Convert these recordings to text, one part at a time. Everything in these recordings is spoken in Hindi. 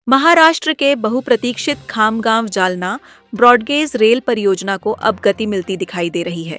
महाराष्ट्र के बहुप्रतीक्षित खामगांव जालना ब्रॉडगेज रेल परियोजना को अब गति मिलती दिखाई दे रही है।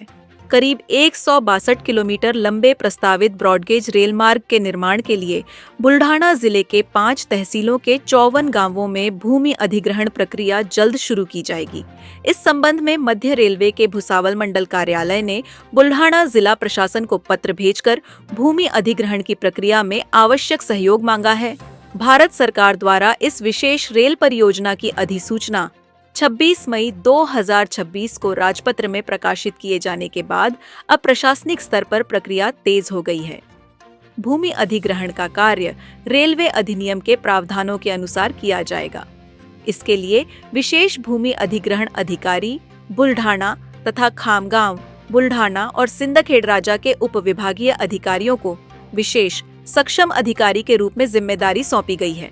करीब 162 किलोमीटर लंबे प्रस्तावित ब्रॉडगेज रेल मार्ग के निर्माण के लिए बुल्ढाना जिले के 5 तहसीलों के 54 गांवों में भूमि अधिग्रहण प्रक्रिया जल्द शुरू की जाएगी। इस संबंध में मध्य रेलवे के भुसावल मंडल कार्यालय ने बुल्ढाना जिला प्रशासन को पत्र भेजकर भूमि अधिग्रहण की प्रक्रिया में आवश्यक सहयोग मांगा है। भारत सरकार द्वारा इस विशेष रेल परियोजना की अधिसूचना 26 मई 2026 को राजपत्र में प्रकाशित किए जाने के बाद अब प्रशासनिक स्तर पर प्रक्रिया तेज हो गई है। भूमि अधिग्रहण का कार्य रेलवे अधिनियम के प्रावधानों के अनुसार किया जाएगा। इसके लिए विशेष भूमि अधिग्रहण अधिकारी बुल्ढाना तथा खामगांव, बुल्ढाना और सिंदखेड़ राजा के उपविभागीय अधिकारियों को विशेष सक्षम अधिकारी के रूप में जिम्मेदारी सौंपी गई है।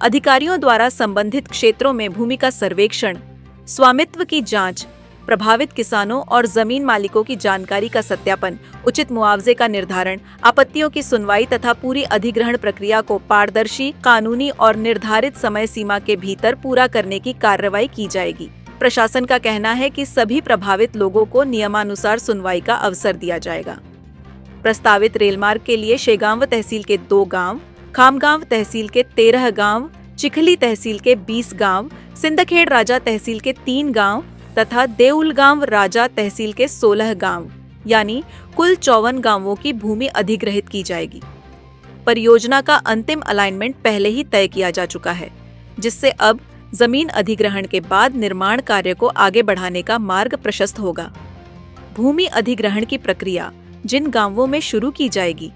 अधिकारियों द्वारा संबंधित क्षेत्रों में भूमि का सर्वेक्षण, स्वामित्व की जांच, प्रभावित किसानों और जमीन मालिकों की जानकारी का सत्यापन, उचित मुआवजे का निर्धारण, आपत्तियों की सुनवाई तथा पूरी अधिग्रहण प्रक्रिया को पारदर्शी, कानूनी और निर्धारित समय सीमा के भीतर पूरा करने की कार्रवाई की जाएगी। प्रशासन का कहना है कि सभी प्रभावित लोगों को नियमानुसार सुनवाई का अवसर दिया जाएगा। प्रस्तावित रेलमार्ग के लिए शेगांव तहसील के 2 गांव, खामगांव तहसील के 13 गांव, चिखली तहसील के 20 गांव, सिंदखेड़ राजा तहसील के 3 गांव तथा देउलगांव राजा तहसील के 16 गांव, यानी कुल 54 गांवों की भूमि अधिग्रहित की जाएगी। परियोजना का अंतिम अलाइनमेंट पहले ही तय किया जा चुका है, जिससे अब जमीन अधिग्रहण के बाद निर्माण कार्य को आगे बढ़ाने का मार्ग प्रशस्त होगा। भूमि अधिग्रहण की प्रक्रिया जिन गांवों में शुरू की जाएगी,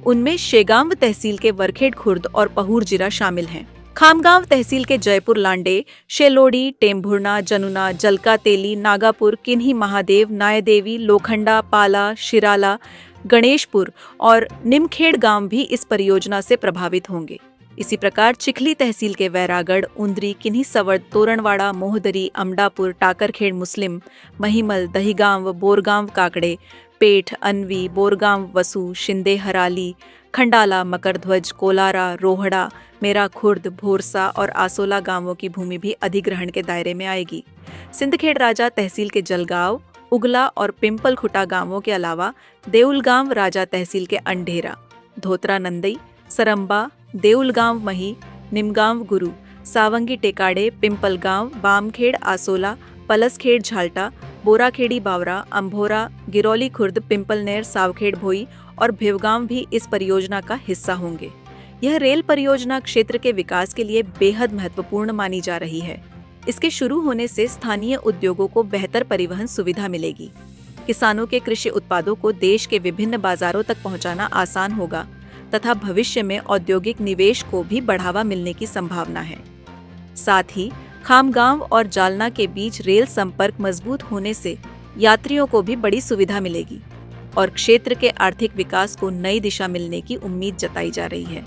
उनमें शेगांव तहसील के वरखेड़ खुर्द और पहूर जिरा शामिल हैं। खामगांव तहसील के जयपुर लांडे, शेलोड़ी, टेम्भुर्ना, जनुना, जलका तेली, नागापुर, किन्ही महादेव, नायदेवी, लोखंडा, पाला, शिराला, गणेशपुर और निमखेड़ गांव भी इस परियोजना से प्रभावित होंगे। इसी प्रकार चिखली तहसील के वैरागढ़, उंदरी, किन्ही सवर्द, तोरणवाड़ा, मोहदरी, अमडापुर, टाकरखेड़ मुस्लिम, महिमल, दहीगांव, बोरगांव काकड़े, पेठ, अनवी, बोरगांव वसु, शिंदे हराली, खंडाला, मकरध्वज, कोलारा, रोहड़ा, मेरा खुर्द, भोरसा और आसोला गांवों की भूमि भी अधिग्रहण के दायरे में आएगी। सिंदखेड़ राजा तहसील के जलगांव, उगला और पिंपल खुटा गांवों के अलावा देउलगांव राजा तहसील के अंढेरा, धोत्रा नंदई, सरंबा, देउलगांव मही, निमगांव गुरु, सावंगी टेकाड़े, पिंपल गांव, बामखेड़ आसोला, पलसखेड़ झाल्टा, बोराखेड़ी बावरा, अंभोरा, गिरौली खुर्द, पिंपलनेर, सावखेड़ भोई और भिवगांव भी इस परियोजना का हिस्सा होंगे। यह रेल परियोजना क्षेत्र के विकास के लिए बेहद महत्वपूर्ण मानी जा रही है। इसके शुरू होने से स्थानीय उद्योगों को बेहतर परिवहन सुविधा मिलेगी। किसानों के कृषि उत्पादों को देश के विभिन्न बाजारों तक पहुंचाना आसान होगा तथा भविष्य में औद्योगिक निवेश को भी बढ़ावा मिलने की संभावना है। साथ ही खामगांव और जालना के बीच रेल संपर्क मजबूत होने से यात्रियों को भी बड़ी सुविधा मिलेगी और क्षेत्र के आर्थिक विकास को नई दिशा मिलने की उम्मीद जताई जा रही है।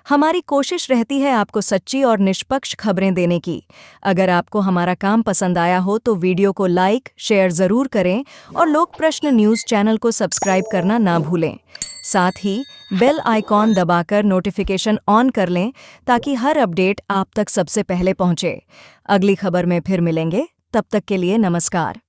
हमारी कोशिश रहती है आपको सच्ची और निष्पक्ष खबरें देने की। अगर आपको हमारा काम पसंद आया हो तो वीडियो को लाइक, शेयर जरूर करें और लोक प्रश्न न्यूज़ चैनल को सब्सक्राइब करना ना भूलें। साथ ही बेल आइकॉन दबाकर नोटिफिकेशन ऑन कर लें ताकि हर अपडेट आप तक सबसे पहले पहुंचे। अगली खबर में फिर मिलेंगे, तब तक के लिए नमस्कार।